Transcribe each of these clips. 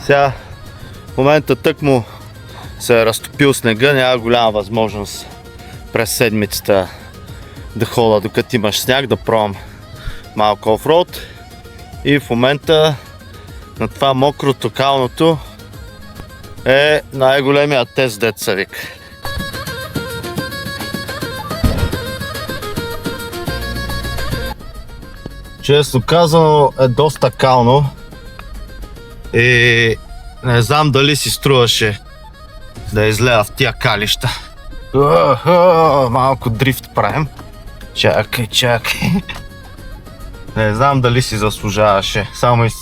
Сега в момента тъкмо се е разтопил снега, няма голяма възможност през седмицата да хода докато имаш сняг, да пробвам малко офроуд. И в момента на това мокрото калното е най-големия тест, деца вика. Честно казано е доста кално и не знам дали си струваше да излея в тия калища. Малко дрифт правим. Чакай. Не знам дали си заслужаваше.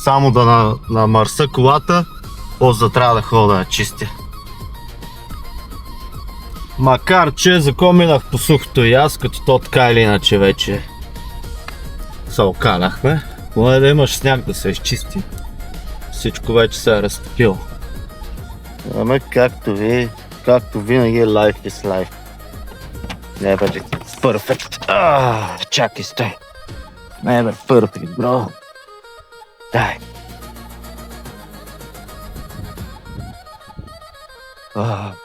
Само да намърса колата, после да трябва да ходя да чистя. Макар че закон минах по сухото и аз, като то така или иначе вече се окаляхме. Поне да имаш сняг да се изчисти. Всичко вече се е разтопило. Ама както винаги, life is life. Never it's perfect. Чакай, стой. Never perfect, bro. Дай.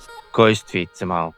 Спокойствийте малко.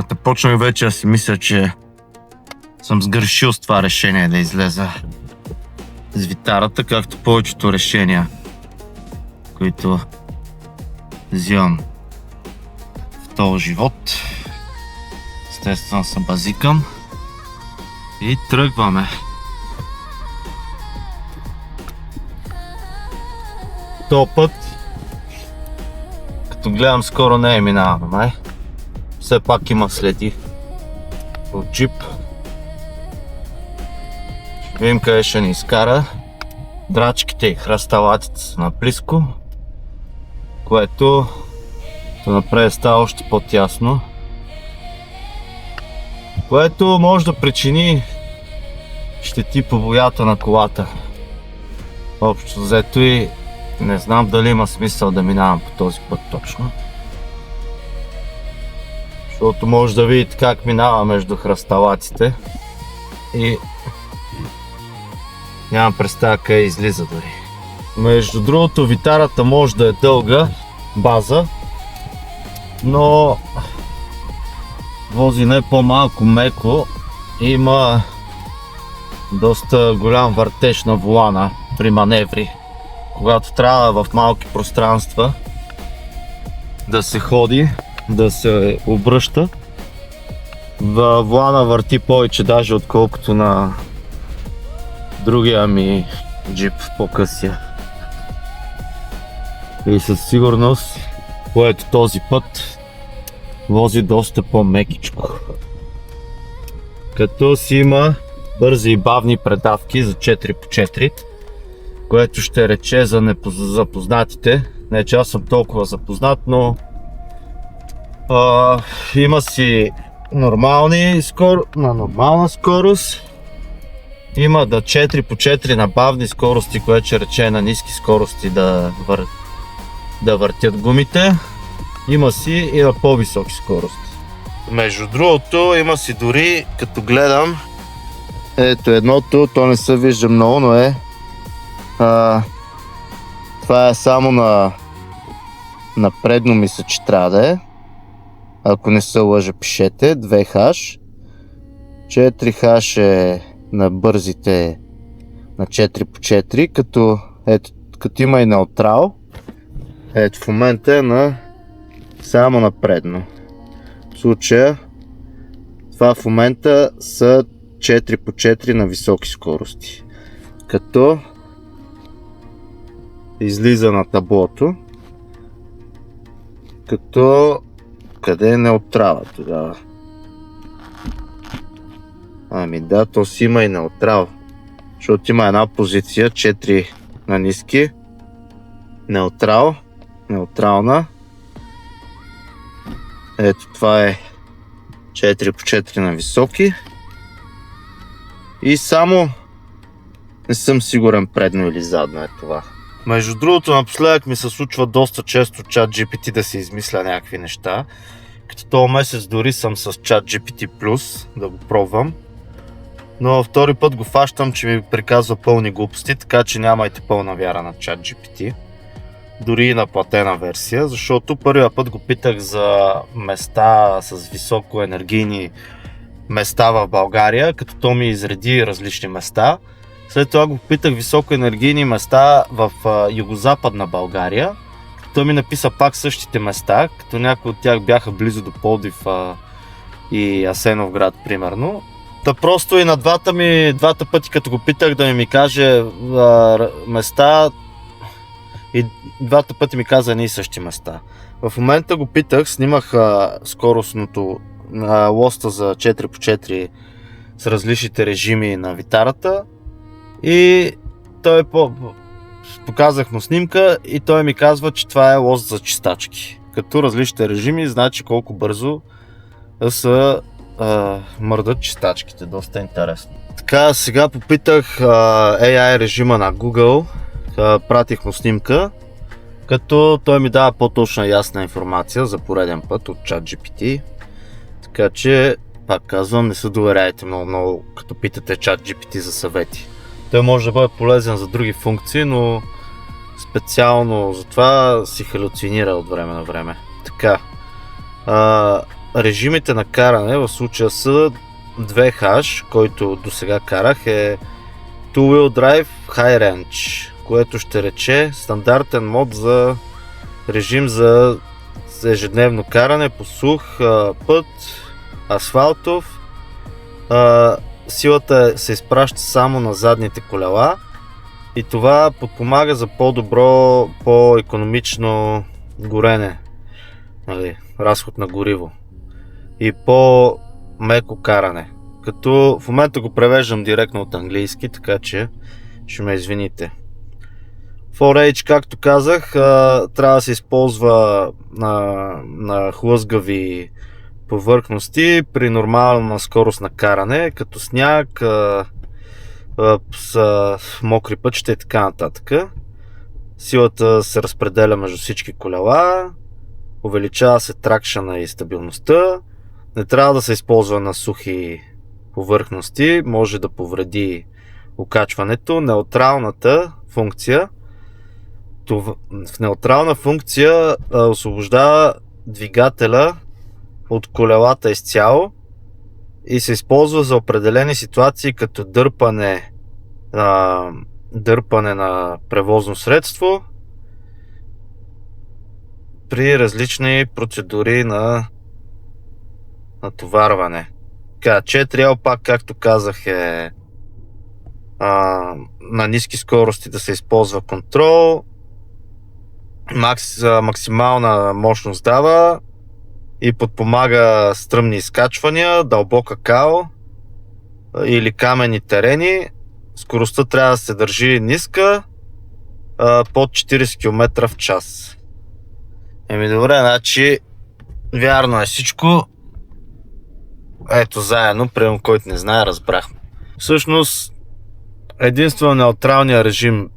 Да почнах вече да си мисля, че съм сгрешил с това решение да излеза с витарата, както повечето решения, които взимам в този живот. Естествено се базикам и тръгваме. Този път, като гледам, скоро не минаваме, май. Все пак има следи от джип. Ще видим къде ще ни изкара. Драчките и храсталатите са наблизко, което да направи става още по-тясно, което може да причини щети по боята на колата. Общо взето и не знам дали има смисъл да минавам по този път точно. Защото може да видите как минава между храсталаците и нямам представа къде излиза дори. Между другото, витарата може да е дълга база, но вози не по-малко меко. Има доста голям въртеж на волана при маневри. Когато трябва в малки пространства да се ходи, да се обръща, волана върти повече даже отколкото на другия ми джип по-късия. И със сигурност, което този път вози доста по-мекичко. Като си има бързи и бавни предавки за 4x4, което ще рече за запознатите. Не че аз съм толкова запознат, но има си на нормална скорост. Има да 4x4 на бавни скорости, което ще рече на ниски скорости да въртят гумите. Има си и на по-високи скорости. Между другото, има си дори, като гледам, ето едното, то не се вижда много, но това е само на предно, мисля, че трябва да е. Ако не се лъжа, пишете 2H. 4H е на бързите на 4x4, като има и неутрал. Ето в момента е само на предно. В случая това в момента са 4x4 на високи скорости. Като излиза на таблото. Като къде е неутрала тогава? Ами да, то си има и неутрал. Защото има една позиция, 4 на ниски, неутрална. Ето това е 4x4 на високи. И само не съм сигурен предно или задно е това. Между другото, напоследък ми се случва доста често ChatGPT да се измисля някакви неща. Като този месец дори съм с ChatGPT Plus да го пробвам. Но втори път го фащам, че ми приказва пълни глупости, така че нямайте пълна вяра на ChatGPT. Дори и на платена версия, защото първия път го питах за места с високо енергийни места в България, като то ми изреди различни места. След това го питах високо енергийни места в югозападна България. Той ми написа пак същите места, като някои от тях бяха близо до Пловдив и Асеновград, примерно. Та просто и на двата пъти, като го питах да ми каже места, и двата пъти ми каза едни и същи места. В момента го питах, снимах скоростното лоста за 4x4 с различните режими на витарата и той показах му снимка и той ми казва, че това е лост за чистачки. Като различните режими, значи колко бързо са мърдат чистачките. Доста интересно. Така, сега попитах AI режима на Google, пратих му снимка, като той ми дава по-точна и ясна информация за пореден път от ChatGPT. Така че, пак казвам, не се доверяйте много, като питате ChatGPT за съвети. Той може да бъде полезен за други функции, но специално за това си халюцинира от време на време. Така, режимите на каране в случая са 2H, който до сега карах, е Two Wheel Drive High Range, което ще рече стандартен мод за режим за ежедневно каране по сух път, асфалтов. Силата се изпраща само на задните колела и това подпомага за по-добро, по-икономично горене, нали, разход на гориво и по-меко каране. Като в момента го превеждам директно от английски, така че ще ме извините. 4H, както казах, трябва да се използва на хлъзгави повърхности при нормална скорост на каране, като сняг, с мокри пътища и така нататък. Силата се разпределя между всички колела, увеличава се тракшъна и стабилността. Не трябва да се използва на сухи повърхности, може да повреди окачването. Неутралната функция, в неутрална функция освобождава двигателя от колелата изцяло и се използва за определени ситуации, като дърпане на превозно средство при различни процедури на натоварване. 4L пак, както казах, е на ниски скорости да се използва контрол, максимална мощност дава и подпомага стръмни изкачвания, дълбока кал или каменни терени. Скоростта трябва да се държи ниска, под 40 км в час. Добре, значи вярно е всичко. Ето заедно, прием, който не знае, разбрахме. Всъщност, единствено неутралния режим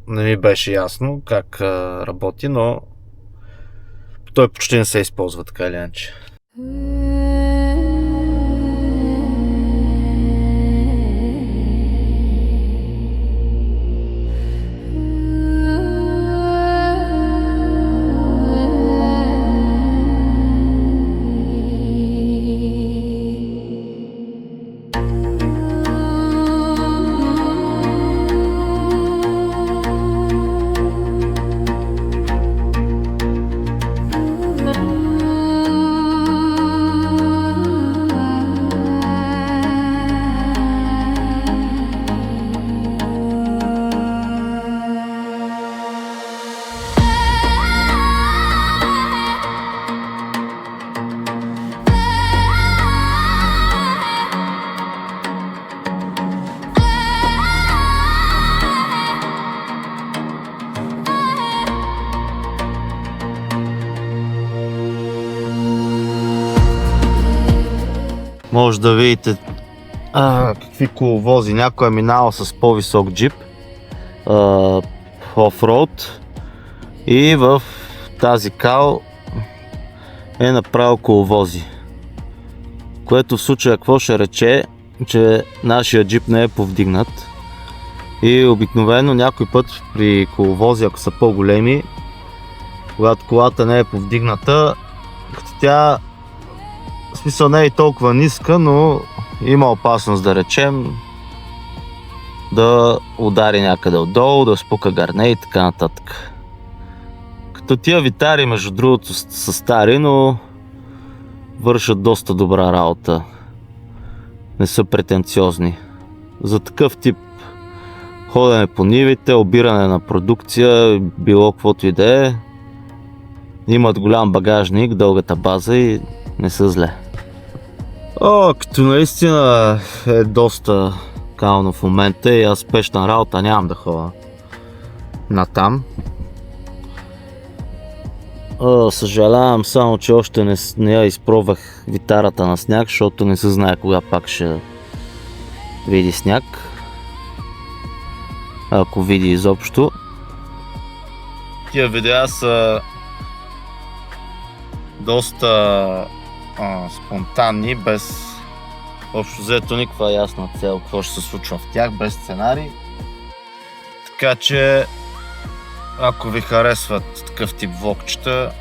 не ми беше ясно как работи, но той почти не се използва така или иначе. Може да видите какви коловози. Някой е минал с по-висок джип, офроуд, и в тази кал е направил коловози. Което в случая какво ще рече, че нашия джип не е повдигнат. И обикновено някой път при коловози, ако са по-големи, когато колата не е повдигната, като тя в смисъл не е толкова ниска, но има опасност, да речем, да удари някъде отдолу, да спука гарне и така нататък. Като тия витари, между другото, са стари, но вършат доста добра работа. Не са претенциозни. За такъв тип ходене по нивите, обиране на продукция, било каквото и да е, имат голям багажник, дългата база и не са зле. Като наистина е доста кално в момента и аз спешна работа нямам да ходя натам. Съжалявам само, че още не я изпробвах витарата на сняг, защото не се знае кога пак ще види сняг. Ако види изобщо. Тия видеа са доста спонтанни, без общо взето никаква ясна цел какво ще се случва в тях, без сценарий. Така че ако ви харесват такъв тип влогчета,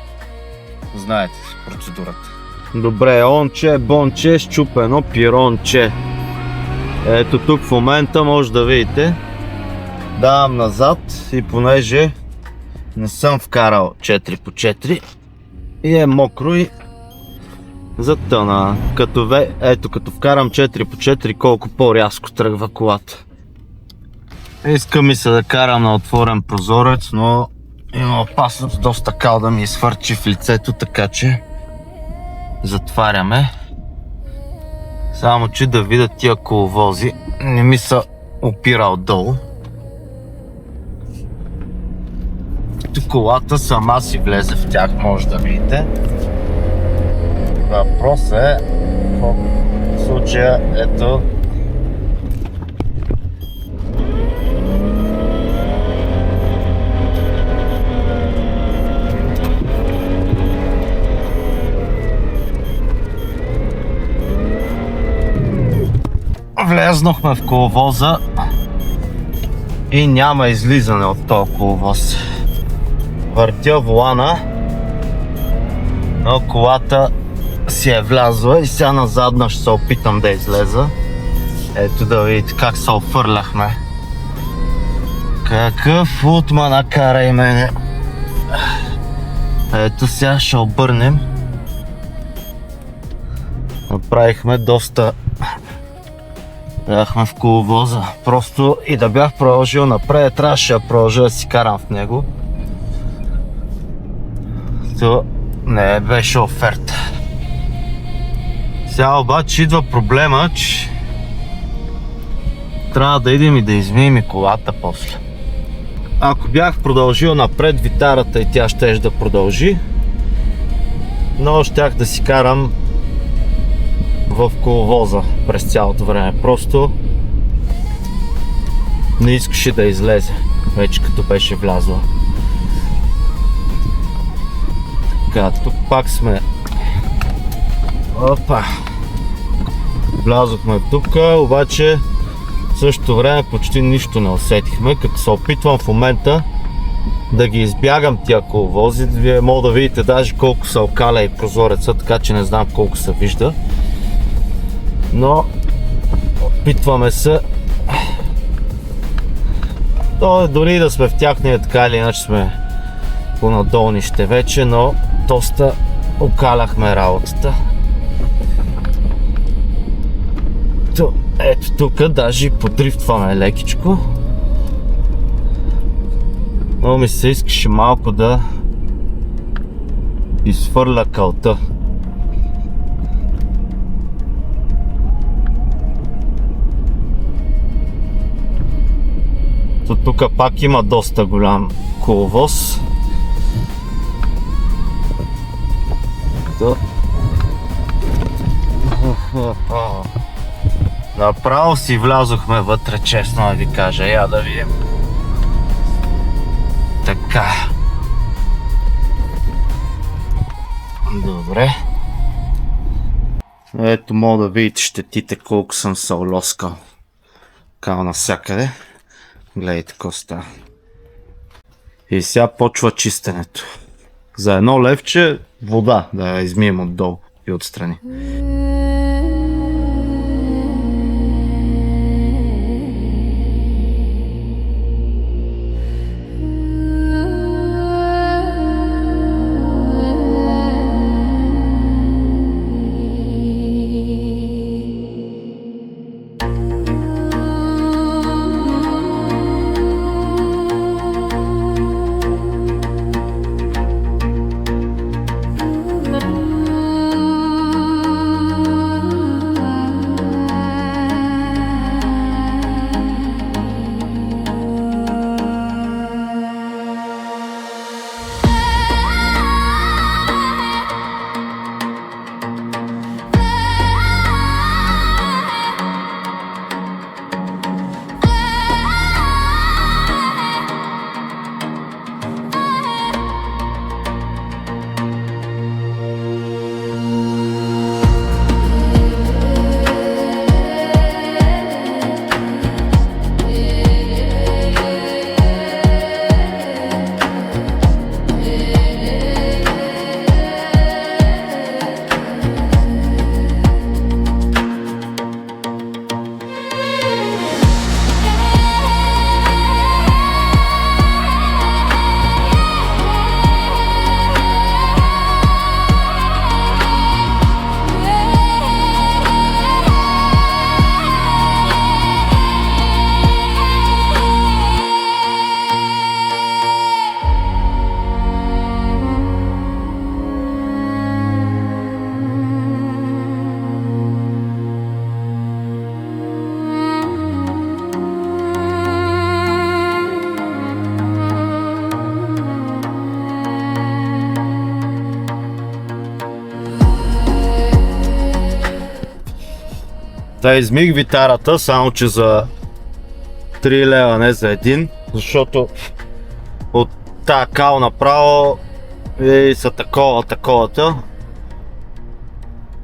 знаете процедурата. Добре, онче, бонче, счупено пиронче. Ето тук в момента може да видите, давам назад и понеже не съм вкарал 4x4 и е мокро и затъна. Ето като вкарам 4x4, колко по-рязко тръгва колата. Иска ми се да карам на отворен прозорец, но има опасност доста кал да ми изхвърчи в лицето, така че затваряме. Само че да видя тия коловози не ми са опира отдолу. Колата сама си влезе в тях, може да видите. Въпрос е, в случая, ето, влезнахме в коловоза и няма излизане от този коловоз. Въртя волана, но колата си е влязла и сега на задна ще се опитам да излеза. Ето да видите как се офърляхме. Какъв утма накара и мене. Ето сега ще обърнем. Направихме доста... Бяхме в коловоза. Просто и да бях продължил напред, трябваше да продължа да си карам в него. То не беше оферта. Сега обаче идва проблема, че трябва да идем и да измием и колата после. Ако бях продължил напред витарата и тя щеше да продължи, но щях да си карам в коловоза през цялото време. Просто не искаше да излезе, вече като беше влязла. Така, тук пак сме. Опа! Влязохме тук, обаче в същото време почти нищо не усетихме, като се опитвам в момента да ги избягам тия коловози. Вие мога да видите даже колко са окаля и прозореца, така че не знам колко се вижда. Но опитваме се. Дори да сме в тях, ние така или иначе сме по надолнище вече, но доста окаляхме работата. Ето тук даже подрифтваме лекичко. Но ми се искаше малко да изфърля калта. Тук пак има доста голям коловоз. Направо си влязохме вътре, честно да ви кажа. Я да видим. Така. Добре. Ето мога да видите щетите колко съм се олоскал. Као навсякъде. Гледайте какво става. И сега почва чистенето. За 1 левче вода да я измием отдолу и отстрани. Да измих витарата, само че за 3 лева, не за 1, защото от тая кал направо са таковата.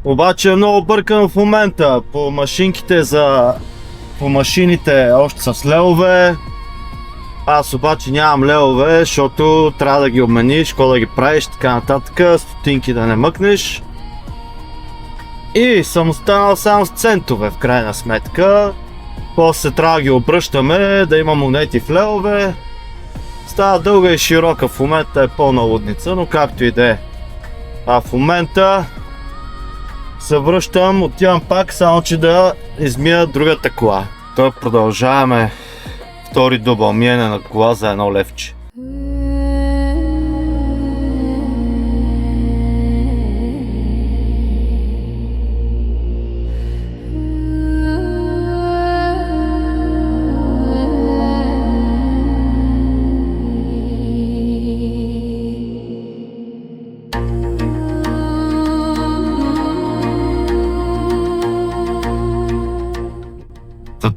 Обаче е много бъркано в момента. По машините още са с левове. Аз обаче нямам левове, защото трябва да ги обмениш, какво да ги правиш, така нататък, стотинки да не мъкнеш. И съм останал само с центове в крайна сметка. После трябва да ги обръщаме, да има монети в левове. Става дълга и широка, в момента е пълна лудница, но както и да е. А в момента се връщам, отивам пак, само че да измия другата кола. То продължаваме втори дубъл миене на кола за 1 левче.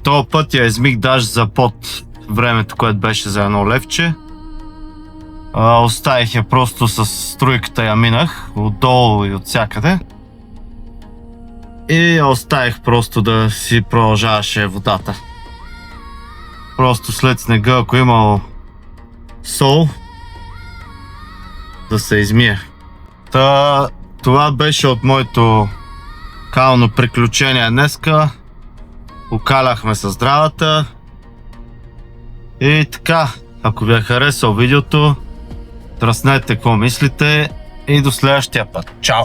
Този път я измих даже за под времето, което беше за 1 левче. Оставих я просто с струйката, я минах отдолу и от всякъде. И я оставих просто да си продължаваше водата. Просто след снега, ако имал сол, да се измие. Това беше от моето кално приключение днеска. Окаляхме със здравата. И така, ако ви е харесал видеото, тръснете какво мислите и до следващия път. Чао!